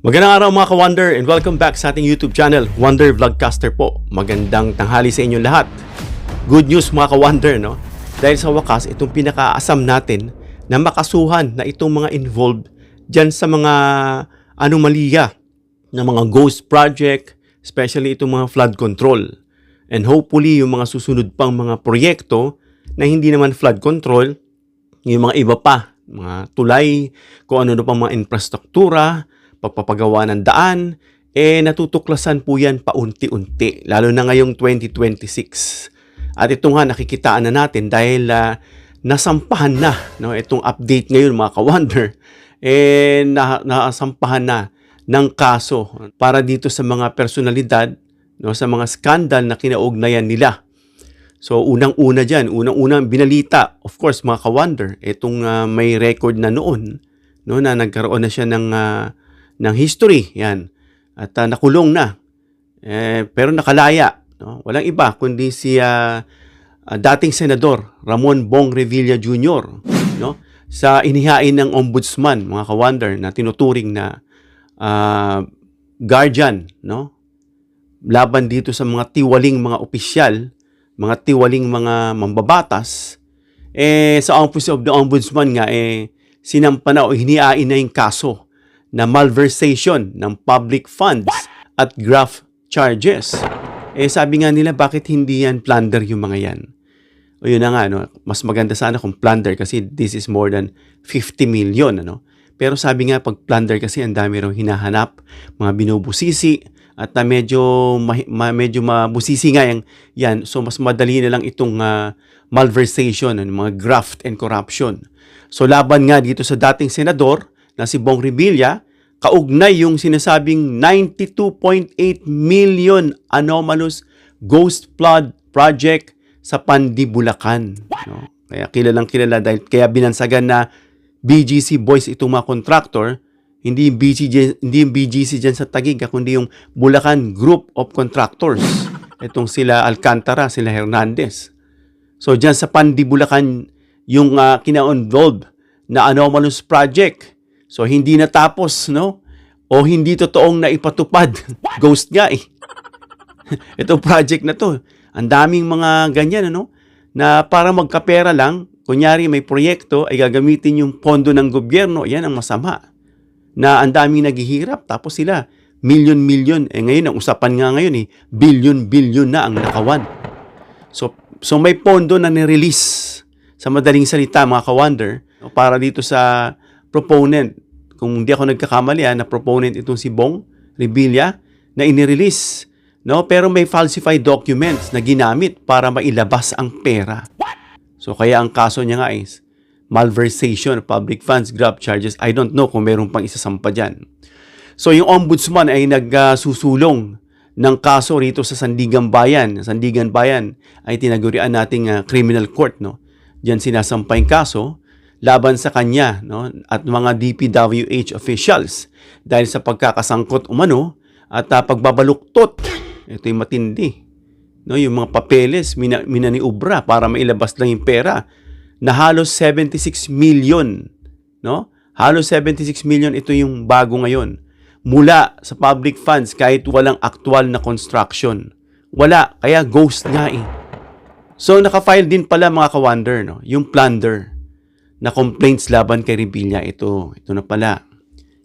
Magandang araw mga ka-Wonder and welcome back sa ating YouTube channel, Wonder Vlogcaster po. Magandang tanghali sa inyong lahat. Good news mga ka-Wonder, no? Dahil sa wakas, itong pinakaasam natin na makasuhan na itong mga involved dyan sa mga anomalya ng mga ghost project, especially itong mga flood control. And hopefully, yung mga susunod pang mga proyekto na hindi naman flood control, yung mga iba pa, mga tulay, kung ano pang mga infrastruktura, pagpapagawa ng daan, natutuklasan po yan paunti-unti, lalo na ngayong 2026. At ito nga nakikitaan na natin dahil nasampahan na, no, itong update ngayon mga ka-Wonder, nasampahan na ng kaso para dito sa mga personalidad, no, sa mga skandal na kinaugnayan nila. So unang-una dyan, unang-unang binalita, of course mga ka-Wonder, itong may record na noon, no, na nagkaroon na siya ng history, yan. At nakulong na. Pero nakalaya. No? Walang iba, kundi si dating Senador Ramon Bong Revilla Jr. No? Sa inihain ng Ombudsman, mga ka-Wonder, na tinuturing na guardian, no? Laban dito sa mga tiwaling mga opisyal, mga tiwaling mga mambabatas, sa Office of the Ombudsman nga, sinampa na o hinihain na yung kaso na malversation ng public funds at graft charges. Sabi nga nila, bakit hindi yan plunder yung mga yan? O yun na nga, no? Mas maganda sana kung plunder kasi this is more than 50 million. Ano? Pero sabi nga, pag plunder kasi ang dami raw hinahanap, mga binubusisi, at medyo mabusisi nga yan. So mas madali na lang itong malversation, mga graft and corruption. So laban nga dito sa dating senador, na si Bong Revilla, kaugnay yung sinasabing 92.8 million anomalous ghost flood project sa Pandi, Bulacan. No? Kaya kilalang kilala dahil kaya binansagan na BGC boys itong mga contractor, hindi yung BGC dyan sa Taguig, kundi yung Bulacan Group of Contractors. Itong sila Alcantara, sila Hernandez. So dyan sa Pandi, Bulacan, yung kina-involved na anomalous project. So, hindi natapos, no? O hindi totoong naipatupad. Ghost nga, Ito project na to. Ang daming mga ganyan, ano? Na para magkapera lang, kunyari may proyekto, ay gagamitin yung pondo ng gobyerno. Yan ang masama. Na ang daming naghihirap, tapos sila, milyon-milyon. Ngayon, ang usapan nga ngayon, bilyon-bilyon na ang nakawan. So may pondo na nirelease. Sa madaling salita, mga ka-Wonder, para dito sa proponent, kung hindi ako nagkakamali, na proponent itong si Bong Revilla, na inirelease, no? Pero may falsified documents na ginamit para mailabas ang pera. So kaya ang kaso niya nga is malversation of public funds, graft charges. I don't know kung meron pang isasampa dyan. So yung ombudsman ay nagsusulong ng kaso rito sa Sandigan Bayan. Sandigan Bayan ay tinagurian nating criminal court, no? Diyan sinasampa yung kaso laban sa kanya, no, at mga DPWH officials dahil sa pagkakasangkot umano at pagbabaluktot. Ito yung matindi, no, yung mga papeles minaniubra para mailabas lang yung pera na halos 76 million, no? Halos 76 million, ito yung bago ngayon mula sa public funds kahit walang actual na construction. Wala, kaya ghost nga . So naka-file din pala mga ka-Wonder, no, yung plunder na complaints laban kay Revilla. Ito na pala.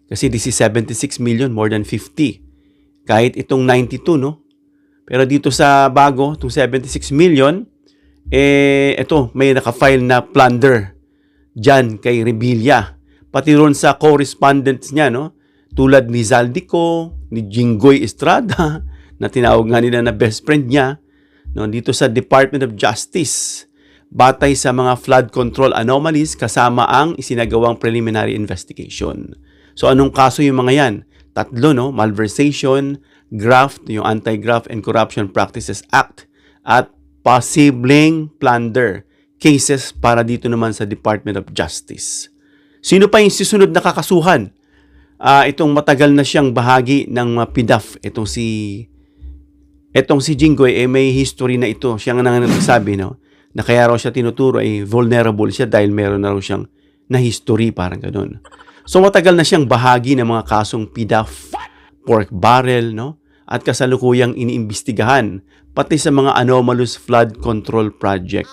Kasi this is 76 million, more than 50. Kahit itong 92, no? Pero dito sa bago, itong 76 million, ito, may naka-file na plunder dyan kay Revilla. Pati ron sa correspondents niya, no? Tulad ni Zaldico, ni Jinggoy Estrada, na tinawag nga nila na best friend niya, no? Dito sa Department of Justice, batay sa mga flood control anomalies kasama ang isinagawang preliminary investigation. So anong kaso yung mga yan? Tatlo, no? Malversation, graft, yung Anti-Graft and Corruption Practices Act, at posibleng plunder cases para dito naman sa Department of Justice. Sino pa yung susunod na kakasuhan? Itong matagal na siyang bahagi ng PDAF, itong si Jinggoy, may history na ito. Siya nga nagsabi, no? Na kaya raw siya tinuturo ay vulnerable siya dahil meron na raw siyang na history, parang ganun. So matagal na siyang bahagi ng mga kasong PDAF, pork barrel, no? At kasalukuyang iniimbestigahan pati sa mga anomalous flood control project.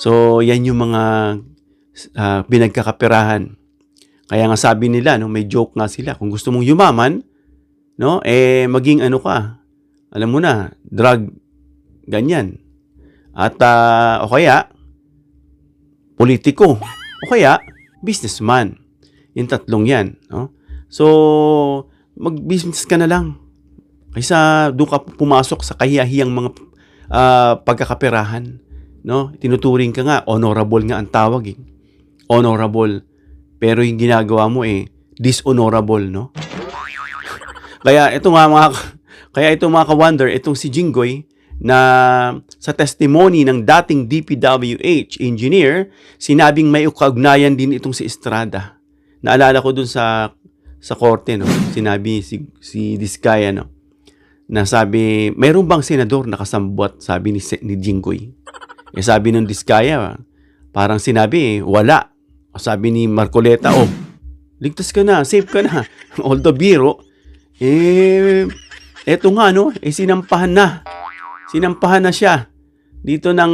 So yan yung mga pinagkakaperahan. Kaya nga sabi nila, no, may joke nga sila, kung gusto mong yumaman, no, maging ano ka, alam mo na, drug, ganyan. At o kaya, politiko, o kaya, businessman. Yung tatlong yan. No? So, mag-business ka na lang. Kaysa doon ka pumasok sa kahiyahiyang mga pagkakaperahan. No? Tinuturing ka nga, honorable nga ang tawag. Honorable. Pero yung ginagawa mo dishonorable. No? Kaya ito mga ka-wonder, itong si Jinggoy, na sa testimony ng dating DPWH engineer, sinabing may kaugnayan din itong si Estrada. Naalala ko dun sa korte, no? Sinabi si Diskaya, no? Na sabi, mayroon bang senador nakasambot? Sabi ni Jinggoy. Sabi ng Diskaya, parang sinabi, wala. Sabi ni Marcoleta, ligtas ka na, safe ka na. Although biro, eto nga, no? Sinampahan na siya dito ng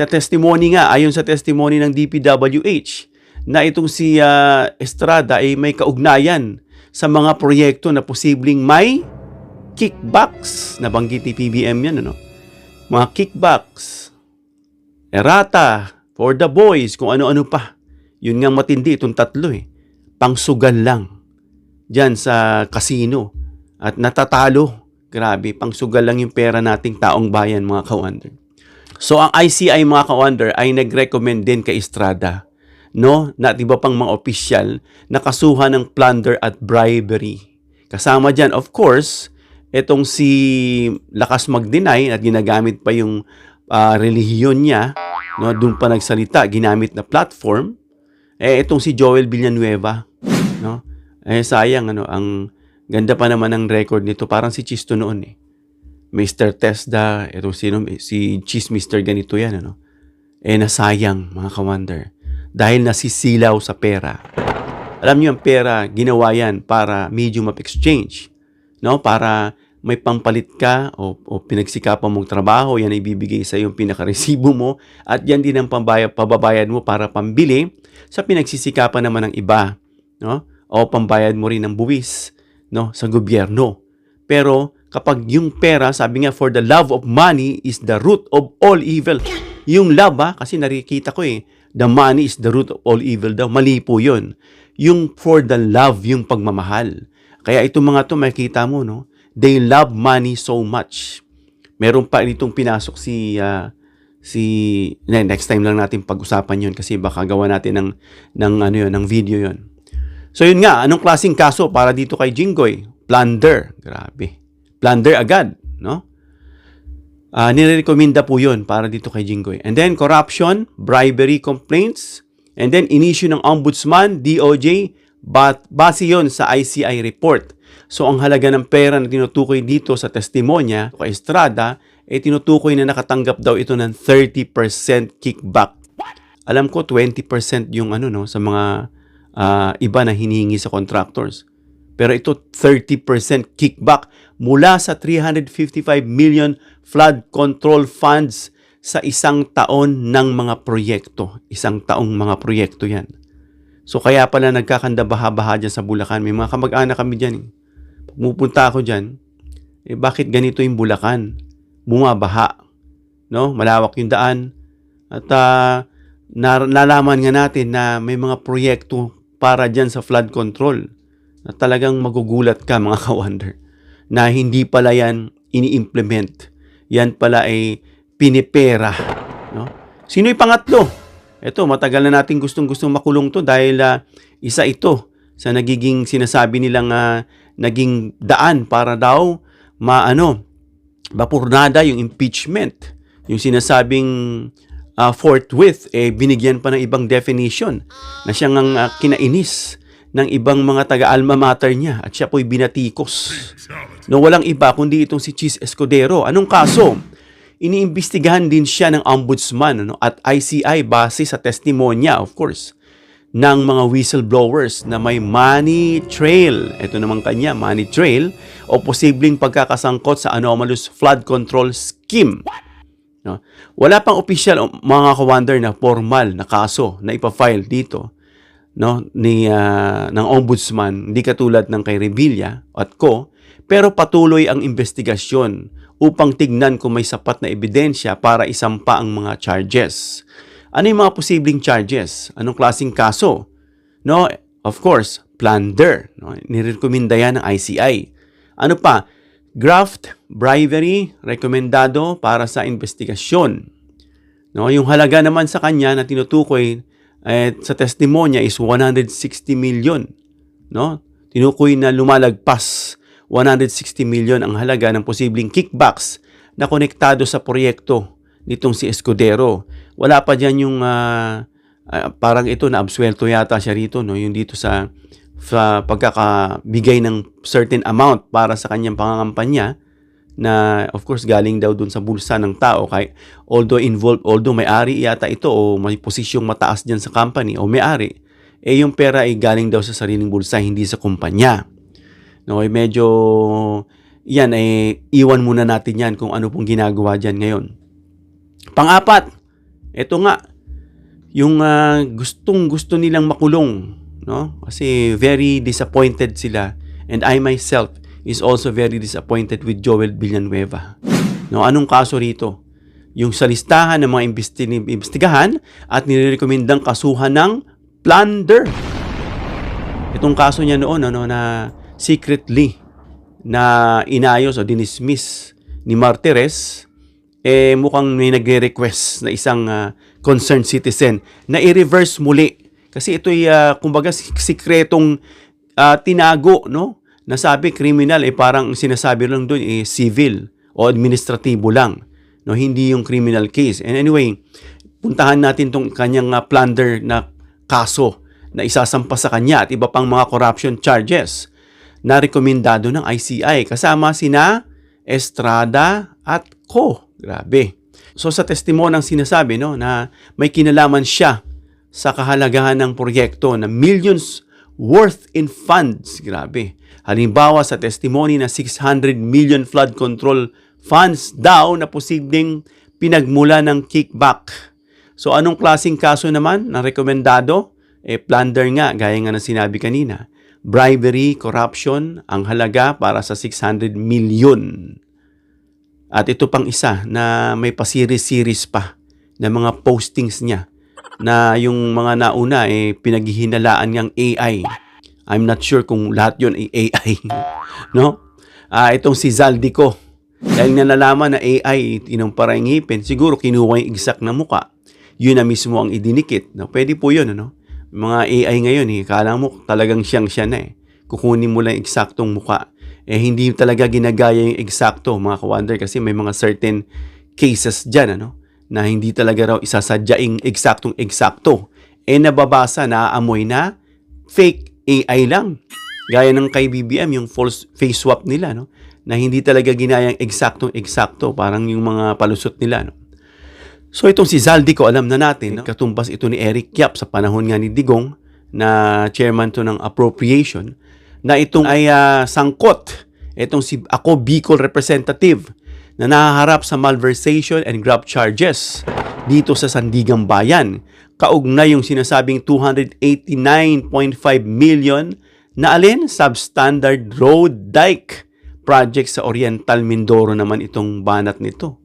testimony nga, ayon sa testimony ng DPWH, na itong si Estrada ay may kaugnayan sa mga proyekto na posibleng may kickbacks. Nabanggit ni PBM yan, ano? Mga kickbacks, errata, for the boys, kung ano-ano pa. Yun nga matindi, itong tatlo pangsugal lang dyan sa casino at natatalo. Grabe, pangsugal lang yung pera nating taong bayan, mga ka-wonder. So, ang ICI, mga ka-wonder, ay nag-recommend din kay Estrada, no, na iba pang mga opisyal na kasuhan ng plunder at bribery. Kasama dyan, of course, itong si lakas mag-deny at ginagamit pa yung relihiyon niya, no, doon pa nagsalita, ginamit na platform. Itong si Joel Villanueva, no, sayang, ano, ang ganda pa naman ang record nito. Parang si Chisto noon Mr. Tesda, si Cheese Mr. ganito yan, ano. Nasayang, mga ka-wonder. Dahil nasisilaw sa pera. Alam niyo, ang pera, ginawa yan para medium of exchange. No? Para may pampalit ka o pinagsikapan mong trabaho, yan ay ibibigay sa yung pinakaresibo mo. At yan din ang pababayad mo para pambili sa pinagsisikapan naman ng iba. No? O pambayad mo rin ng buwis, no, sa gobyerno. Pero kapag yung pera, sabi nga, for the love of money is the root of all evil. Yung love, kasi nakikita ko the money is the root of all evil daw. Mali po yun. Yung for the love, yung pagmamahal. Kaya itong mga to, makikita mo, no, they love money so much. Meron pa itong pinasok next time lang natin pag-usapan yun kasi baka gawa natin ng video yun. So yun nga, anong klaseng kaso para dito kay Jinggoy? Plunder. Grabe. Plunder agad, no? Nirekomenda po yun para dito kay Jinggoy. And then corruption, bribery complaints, and then inisyu ng Ombudsman, DOJ, base yun sa ICI report. So ang halaga ng pera na tinutukoy dito sa testimonya kay Estrada, tinutukoy na nakatanggap daw ito ng 30% kickback. Alam ko 20% yung sa mga iba na hinihingi sa contractors. Pero ito 30% kickback mula sa 355 million flood control funds sa isang taon ng mga proyekto. Isang taong mga proyekto yan. So kaya pala nagkakanda baha-baha dyan sa Bulacan. May mga kamag-anak kami dyan. Pumupunta ako dyan, bakit ganito yung Bulacan? Bumabaha. No? Malawak yung daan. At nalaman nga natin na may mga proyekto para dyan sa flood control na talagang magugulat ka, mga ka-wonder, na hindi pala yan ini-implement. Yan pala ay pinipera. No? Sino yung pangatlo? Ito, matagal na natin gustong-gustong makulong to dahil isa ito sa nagiging sinasabi nilang naging daan para daw mapurnada yung impeachment. Yung sinasabing forthwith, binigyan pa ng ibang definition na siyang kinainis ng ibang mga taga-alma mater niya at siya po'y binatikos. No, walang iba kundi itong si Cheese Escudero. Anong kaso? Iniimbestigahan din siya ng Ombudsman at ICI base sa testimonya, of course, ng mga whistleblowers na may money trail. Ito naman kanya, money trail o posibleng pagkakasangkot sa anomalous flood control scheme. No? Wala pang opisyal mga ka-wonder na formal na kaso na ipafile dito, no, ng ombudsman, hindi katulad ng kay Revilla at co, pero patuloy ang investigasyon upang tignan kung may sapat na ebidensya para isampa ang mga charges. Ano yung mga posibleng charges? Anong klaseng kaso? No, of course, plunder. No? Nirekomenda yan ng ICI. Ano pa? Graft, bribery, rekomendado para sa investigasyon. No, yung halaga naman sa kanya na tinutukoy sa testimonya is 160 million. No? Tinukoy na lumalagpas 160 million ang halaga ng posibleng kickbacks na konektado sa proyekto nitong si Escudero. Wala pa dyan yung parang ito na absuelto yata siya rito, no? Yung dito sa pagkakabigay ng certain amount para sa kanyang pangangampanya na of course galing daw dun sa bulsa ng tao although may-ari yata ito o may posisyong mataas dyan sa company o may-ari, yung pera ay galing daw sa sariling bulsa, hindi sa kumpanya. No, medyo yan iwan muna natin yan kung ano pong ginagawa dyan ngayon. Pang-apat, ito nga, yung gustong-gusto nilang makulong, no? Kasi very disappointed sila, and I myself is also very disappointed with Joel Villanueva. No, anong kaso rito? Yung sa listahan ng mga imbestigahan at nirekomendang kasuhan ng plunder. Itong kaso niya noon na secretly na inayos o dinismiss ni Martires, mukhang may nagre-request na isang concerned citizen na i-reverse muli. Kasi ito'y kumbaga sikretong tinago, no? Nasabi criminal, parang sinasabi lang doon civil o administratibo lang, no? Hindi yung criminal case. And anyway, puntahan natin tong kanyang plunder na kaso na isasampa sa kanya at iba pang mga corruption charges na rekomendado ng ICI kasama sina Estrada at co. Grabe. So sa testimonang sinasabi, no, na may kinalaman siya sa kahalagahan ng proyekto na millions worth in funds. Grabe. Halimbawa sa testimony na 600 million flood control funds daw na posibleng pinagmula ng kickback. So anong klaseng kaso naman na rekomendado? Plunder nga, gaya nga na sinabi kanina. Bribery, corruption, ang halaga para sa 600 million. At ito pang isa na may pa-series pa na mga postings niya na yung mga nauna pinaghihinalaan niyang AI. I'm not sure kung lahat yun ay AI. No? Itong si Zaldico, dahil nalalaman na AI inumpara yung ngipin, siguro kinuha yung exact na muka. Yun na mismo ang idinikit. No? Pwede po yun, ano? Mga AI ngayon, kala mo talagang siyang siya na kukunin mo lang eksaktong muka. Hindi talaga ginagaya yung eksakto, mga ka-wonder, kasi may mga certain cases dyan, ano, na hindi talaga raw isasadyaing eksaktong-eksakto. Nababasa, naaamoy na fake AI lang. Gaya ng kay BBM, yung false face swap nila, no, na hindi talaga ginayang eksaktong-eksakto, parang yung mga palusot nila, no. So itong si Zaldico, alam na natin, no? Katumbas ito ni Eric Yap sa panahon nga ni Digong na chairman to ng appropriation, na itong ay sangkot. Itong si Ako Bicol representative na nahaharap sa malversation and graft charges dito sa Sandigang Bayan. Kaugnay yung sinasabing 289.5 million na alin? Substandard road dike project sa Oriental Mindoro naman itong banat nito.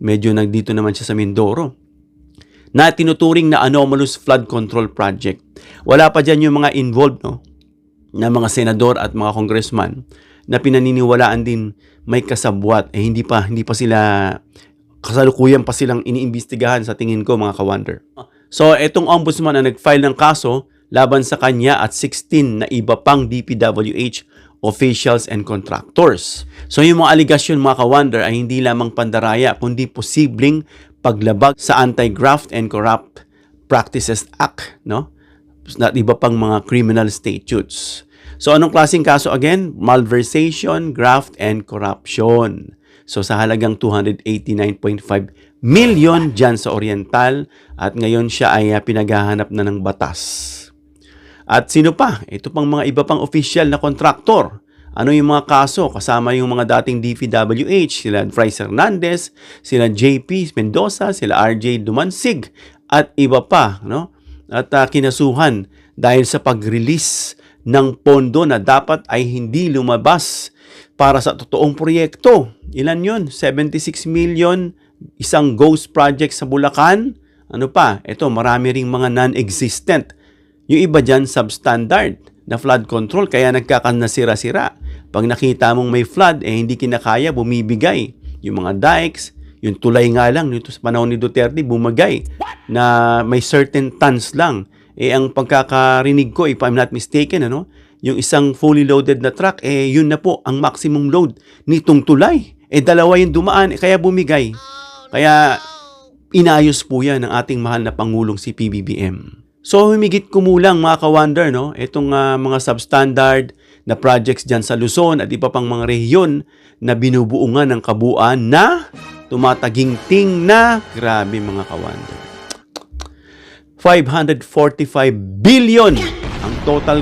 Medyo nagdito naman siya sa Mindoro. Na tinuturing na anomalous flood control project. Wala pa dyan yung mga involved, no, na mga senador at mga congressman na pinaniniwalaan din may kasabwat. Hindi pa sila, kasalukuyan pa silang iniimbestigahan sa tingin ko, mga ka-wonder. So, etong ombudsman na nag-file ng kaso laban sa kanya at 16 na iba pang DPWH officials and contractors. So, yung mga aligasyon, mga ka-wonder, ay hindi lamang pandaraya, kundi posibleng paglabag sa Anti-Graft and Corrupt Practices Act, no? At iba pang mga criminal statutes. So, anong klaseng kaso again? Malversation, graft, and corruption. So, sa halagang 289.5 million dyan sa Oriental, at ngayon siya ay pinaghahanap na ng batas. At sino pa? Ito pang mga iba pang official na kontraktor. Ano yung mga kaso? Kasama yung mga dating DPWH, sila Bryce Hernandez, sila JP Mendoza, sila RJ Dumansig, at iba pa, no? At kinasuhan dahil sa pag-release ng pondo na dapat ay hindi lumabas para sa totoong proyekto. Ilan yun? 76 million, isang ghost project sa Bulacan. Ano pa? Ito, marami ring mga non-existent. Yung iba dyan, substandard na flood control, kaya nagkakanasira-sira. Pag nakita mong may flood, hindi kinakaya, bumibigay. Yung mga dikes, yung tulay nga lang, nito sa panahon ni Duterte, bumagay na may certain tons lang. Ang pagkakarinig ko, if I'm not mistaken, yung isang fully loaded na truck, yun na po ang maximum load nitong tulay. Dalawa yung dumaan, kaya bumigay. Kaya inayos po yan ng ating mahal na Pangulong si PBBM. So, humigit kumulang mga ka-wonder, itong mga substandard na projects dyan sa Luzon at iba pang mga rehiyon na binubuungan ng kabuuan na tumataginting na, grabe mga ka-wonder, 545 billion ang total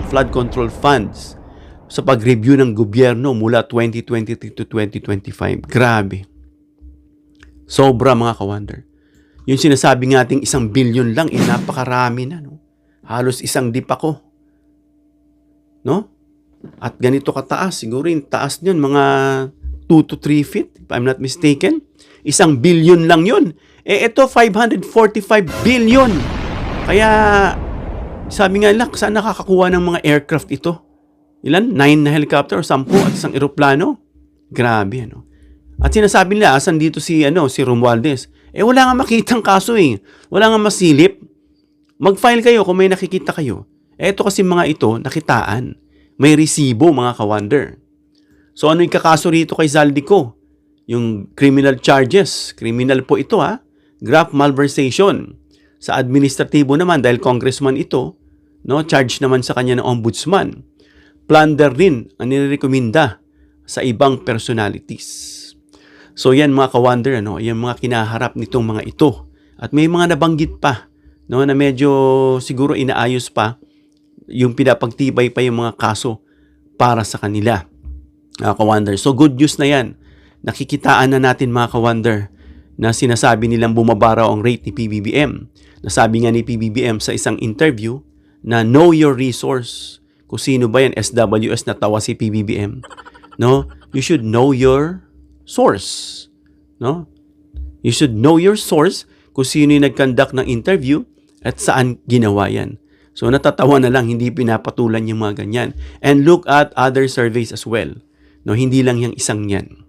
flood control funds sa pag-review ng gobyerno mula 2023 to 2025. Grabe. Sobra mga ka-wonder. Yung sinasabi nating 1 billion lang, napakarami na, no? Halos isang dip ako. No? At ganito kataas, siguro yung taas niyon, mga 2 to 3 feet, if I'm not mistaken. 1 billion lang yun. Ito, 545 billion. Kaya, sabi nga lang, saan nakakakuha ng mga aircraft ito? Ilan? 9 na helicopter o 10 at isang eroplano? Grabe, ano? At sinasabi nila, asan dito si Romualdez? Wala nga makitang kaso eh. Wala nga masilip. Mag-file kayo kung may nakikita kayo. Ito kasi mga ito, nakitaan. May resibo, mga ka-wonder. So ano yung kakaso rito kay Zaldico? Yung criminal charges. Criminal po ito Graft malversation. Sa administratibo naman, dahil congressman ito, charge naman sa kanya ng ombudsman. Plunder rin ang nirekomenda sa ibang personalities. So yan mga ka-wonder, yan mga kinaharap nitong mga ito. At may mga nabanggit pa, na medyo siguro inaayos pa, yung pinapagtibay pa yung mga kaso para sa kanila. Mga ka-wonder. So good news na yan. Nakikitaan na natin mga ka-wonder na sinasabi nilang bumaba raw ang rate ni PBBM. Nasabi nga ni PBBM sa isang interview na know your resource. Kung sino ba yan, SWS na tawa si PBBM. You should know your source. You should know your source kung sino yung nag-conduct ng interview at saan ginawa yan. So natatawa na lang, hindi pinapatulan yung mga ganyan. And look at other surveys as well. Hindi lang yung isang yan.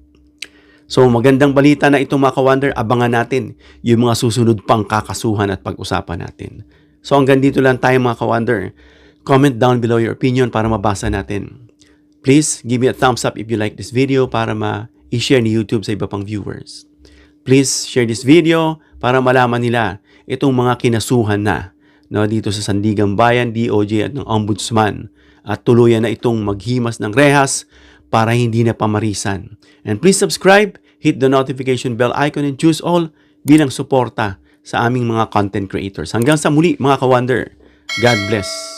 So magandang balita na itong mga ka-wonder, abangan natin yung mga susunod pang kakasuhan at pag-usapan natin. So hanggang dito lang tayo mga ka-wonder. Comment down below your opinion para mabasa natin. Please give me a thumbs up if you like this video para i-share ni YouTube sa iba pang viewers. Please share this video para malaman nila itong mga kinasuhan na dito sa Sandigan Bayan, DOJ at ng Ombudsman. At tuluyan na itong maghimas ng rehas para hindi na pamarisan. And please subscribe, hit the notification bell icon and choose all bilang suporta sa aming mga content creators. Hanggang sa muli mga ka-wonder. God bless.